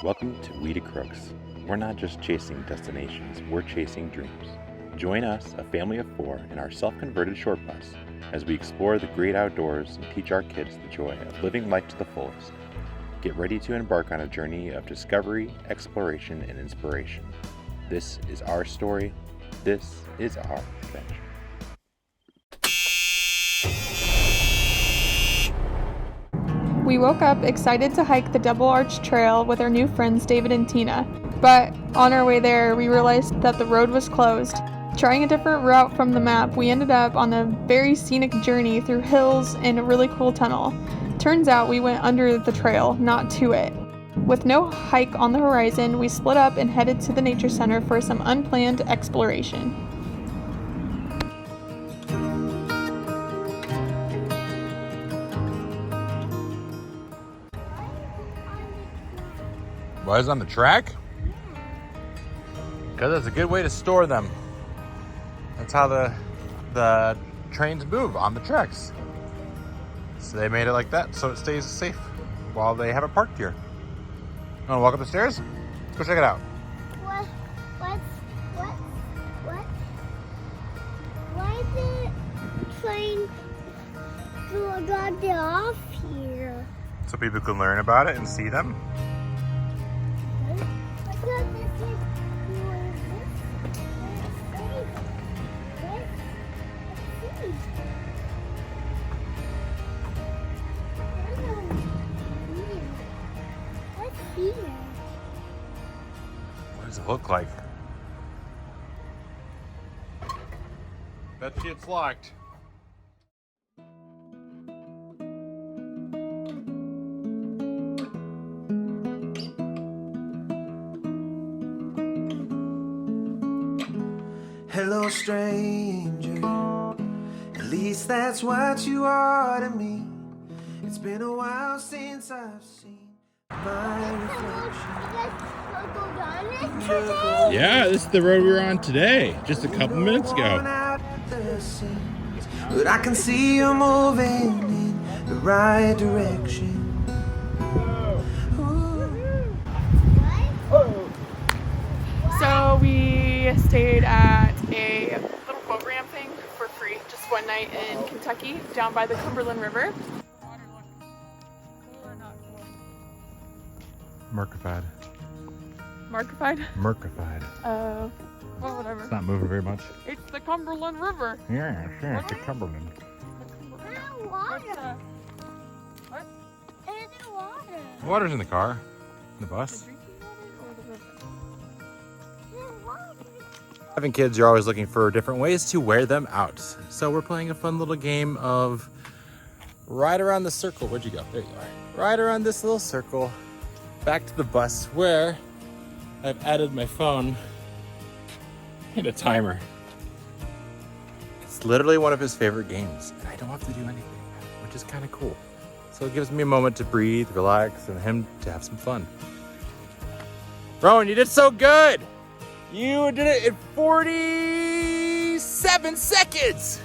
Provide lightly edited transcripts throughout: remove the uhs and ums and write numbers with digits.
Welcome to WEDACROOKS. We're not just chasing destinations, we're chasing dreams. Join us, a family of 4, in our self-converted short bus as we explore the great outdoors and teach our kids the joy of living life to the fullest. Get ready to embark on a journey of discovery, exploration, and inspiration. This is our story. This is our adventure. We woke up excited to hike the Double Arch Trail with our new friends David and Tina, but on our way there we realized that the road was closed. Trying a different route from the map, we ended up on a very scenic journey through hills and a really cool tunnel. Turns out we went under the trail, not to it. With no hike on the horizon, we split up and headed to the nature center for some unplanned exploration. Why is it on the track? Because it's a good way to store them. That's how the trains move, on the tracks. So they made it like that so it stays safe while they have it parked here. You want to walk up the stairs? Let's go check it out. What? Why is the train got it off here? So people can learn about it and see them. What does it look like? Bet you it's locked. Hello, stranger. At least that's what you are to me. It's been a while since I've seen my reflection. Yeah, this is the road we were on today, just a couple minutes ago. But I can see you moving in the right direction. So we stayed at a little boat ramp thing for free, just one night in Kentucky, down by the Cumberland River. Water looks cool or not cool? Merkified. Markified? Merkified. Well, whatever. It's not moving very much. It's the Cumberland River. Yeah, sure. It's a Cumberland. Water. What? And the water. Water's in the car. In the bus. Drinking water or the river? Having kids, you're always looking for different ways to wear them out. So we're playing a fun little game of ride around the circle. Where'd you go? There you are. Ride around this little circle back to the bus where I've added my phone and a timer. It's literally one of his favorite games, and I don't have to do anything, which is kind of cool. So it gives me a moment to breathe, relax, and him to have some fun. Rowan, you did so good! You did it in 47 seconds!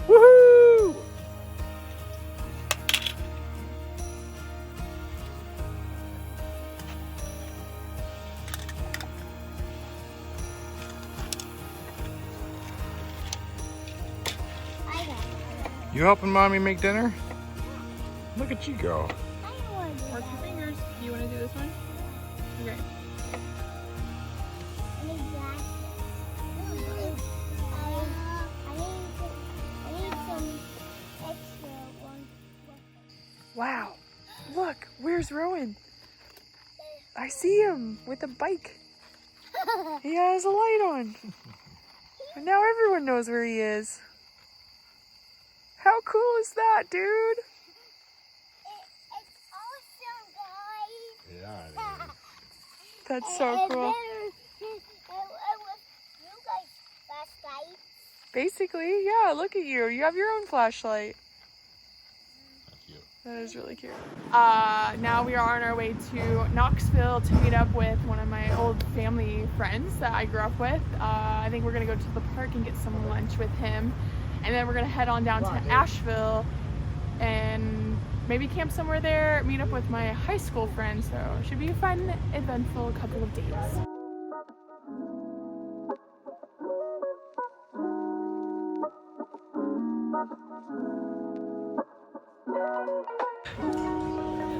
Woohoo! You helping mommy make dinner? Look at you go. Mark your fingers. Do you want to do this one? Okay. Wow. Look, where's Rowan? I see him with a bike. He has a light on. And now everyone knows where he is. How cool is that, dude? It's awesome, guys. Yeah, it is. That's so cool. It was you guys last night. Basically, yeah, look at you. You have your own flashlight. That's cute. That is really cute. Now we are on our way to Knoxville to meet up with one of my old family friends that I grew up with. I think we're gonna go to the park and get some lunch with him. And then we're gonna head on down to Asheville and maybe camp somewhere there, meet up with my high school friends. So it should be a fun, eventful couple of days.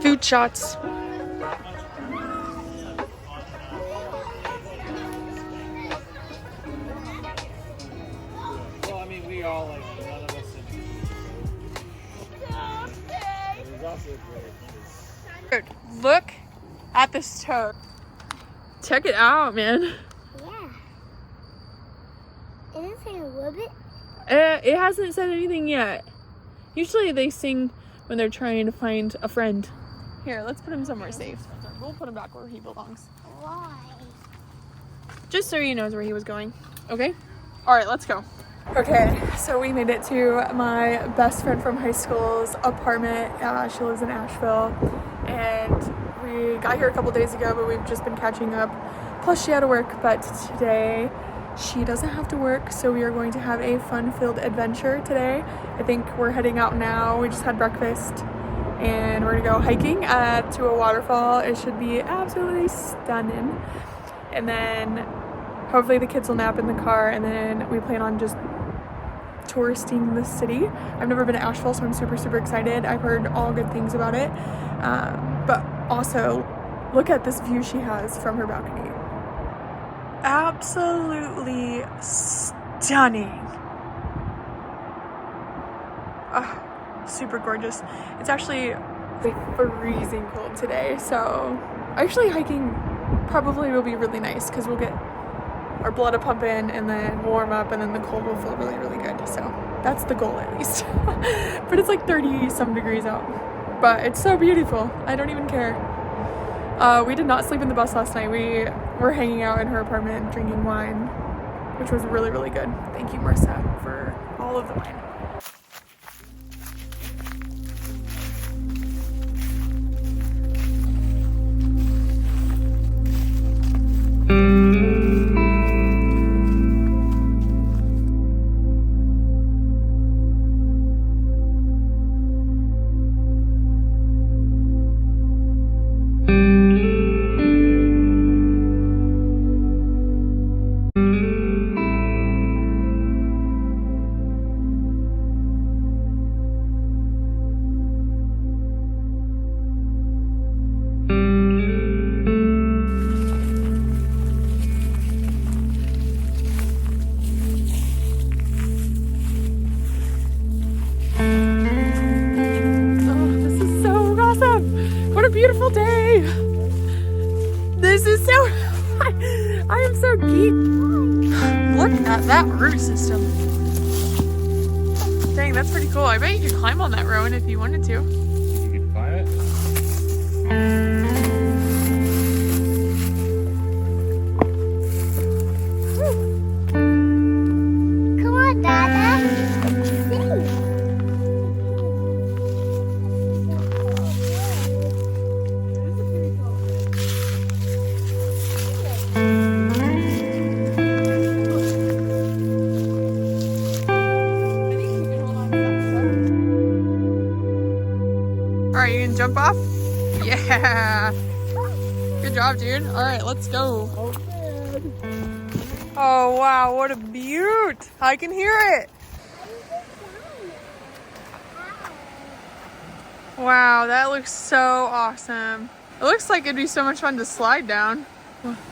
Food shots. Well, I mean, we all, like, none of us. Dude, look at this toad. Check it out, man. Yeah. It didn't say a ribbit. It hasn't said anything yet. Usually they sing when they're trying to find a friend. Here, let's put him somewhere safe. We'll put him back where he belongs. Why? Just so he knows where he was going. Okay? All right, let's go. Okay, so we made it to my best friend from high school's apartment. She lives in Asheville, and we got here a couple days ago, but we've just been catching up. Plus, she had to work, but today she doesn't have to work, so we are going to have a fun-filled adventure today. I think we're heading out now. We just had breakfast, and we're gonna go hiking to a waterfall. It should be absolutely stunning. And then hopefully the kids will nap in the car, and then we plan on just touristing the city. I've never been to Asheville, so I'm super, super excited. I've heard all good things about it. But also, look at this view she has from her balcony. Absolutely stunning. Oh, super gorgeous. It's actually like freezing cold today, so actually hiking probably will be really nice because we'll get our blood to pump in and then warm up, and then the cold will feel really, really good. So that's the goal, at least. But it's like 30 some degrees out, but it's so beautiful. I don't even care. We did not sleep in the bus last night. We were hanging out in her apartment drinking wine, which was really, really good. Thank you, Marissa, for all of the wine. Beautiful day. This is so I am so geek. Look at that root system. Dang, that's pretty cool. I bet you could climb on that, Rowan, if you wanted to. You could climb it. Come on, Dada. Alright, you can jump off? Yeah! Good job, dude. Alright, let's go. Oh, wow, what a beaut! I can hear it! Wow, that looks so awesome. It looks like it'd be so much fun to slide down.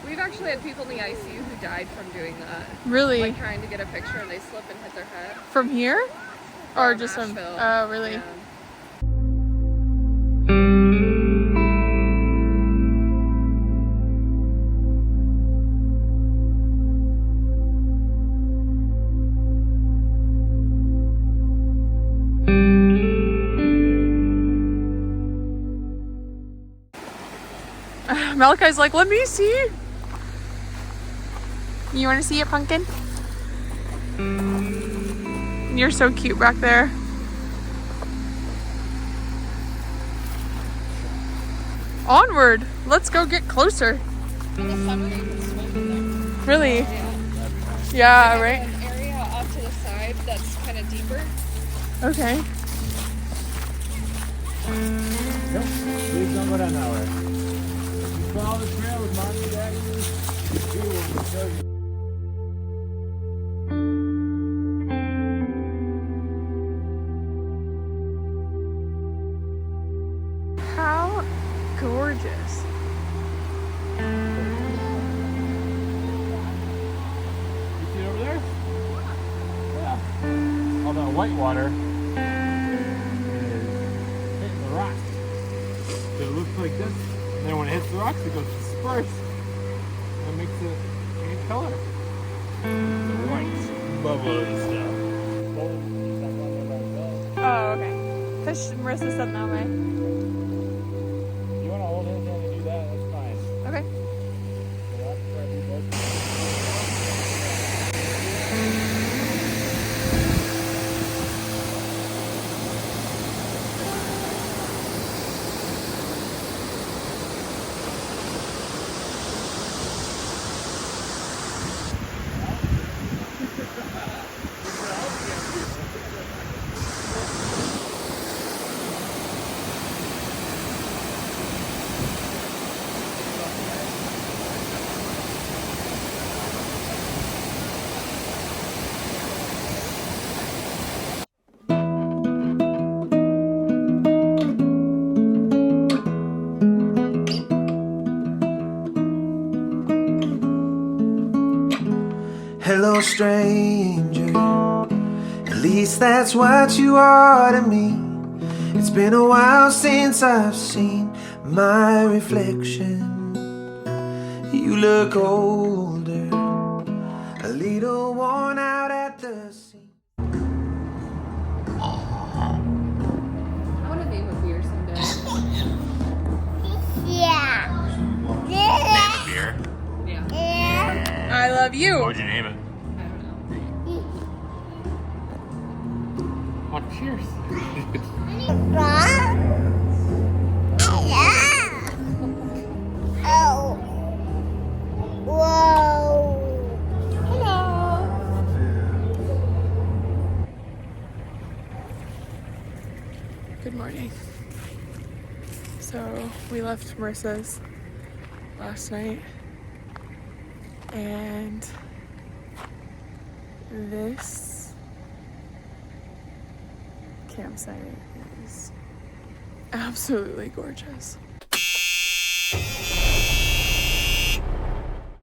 We've actually had people in the ICU who died from doing that. Really? Like trying to get a picture and they slip and hit their head. From here? Or From just from... Asheville. Oh, really? Yeah. Malachi's like, let me see. You want to see it, Pumpkin? You're so cute back there. Onward. Let's go get closer. In the summer you can swim in there. Really? Yeah. Yeah, They right? have an area off to the side that's kind of deeper. Okay. Nope, please don't go down that way. If you follow the trail with Mom and Daddy, we will show you. How gorgeous. You see it over there? Yeah. All that white water is hitting the rocks. So it looks like this, and then when it hits the rocks, it goes dispersed. And it makes it change color. The whites bubble and stuff. Oh, okay. Fish, Marissa said that way. You want to hold his hand and do that, that's fine. Okay. So that's where we both. Hello, stranger. At least that's what you are to me. It's been a while since I've seen my reflection. You look older, a little worn out at the seams. I want to name a beer someday. Yeah. Name a beer. Yeah. I love you. What would you name it? I don't know. What? Cheers. Oh. Whoa. Hello. Good morning. So we left Marissa's last night, and this campsite is absolutely gorgeous.